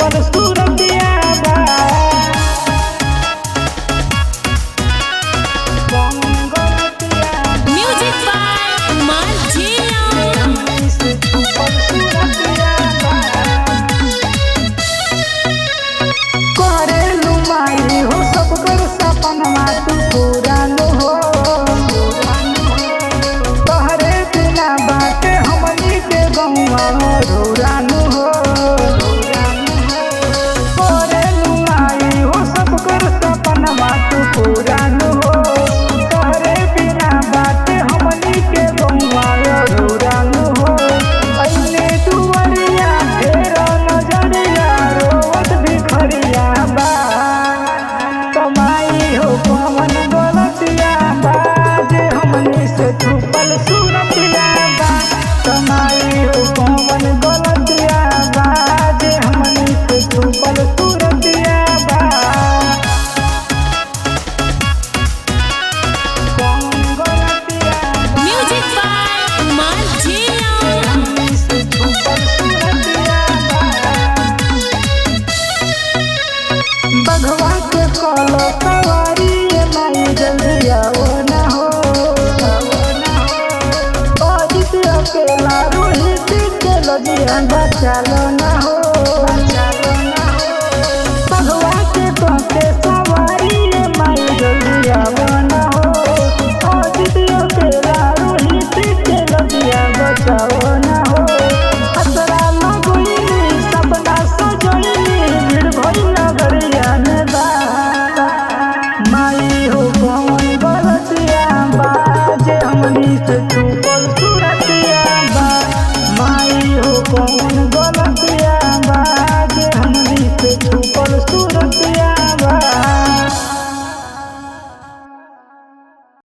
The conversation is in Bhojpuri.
छुपल सूरतिया बा। Music by Marjiya. हमनी से छुपल सूरतिया बा। करेलू माई हो सब कर सपनमा तू पूरा न हो। तोहरे बिना बाटे हमनी के गौवा अधूरा न हो। करेलू माई हो सब कर सपनमा तू पूरा न हो। तोहरे बिना बाटे हमनी के गौवा अधूरा न हो। अइले दुवरिया फेर नजरिया रोवत भिखरिया बा। कमाई हो पवन गलतिया बा जे हमनी से छुपल सूरतिया बा। कमाई हो पवन गलतिया बा जे हमनी से छुपल सूरतिया बा। पवन गलतिया बा म्यूजिक बाय मार्जिया। हमनी से छुपल सूरतिया बा। बघवा के कलो सवारी ये माई जल्दी आओ ना हो। अजित अकेला रोहित के लजिया चलो ना हो।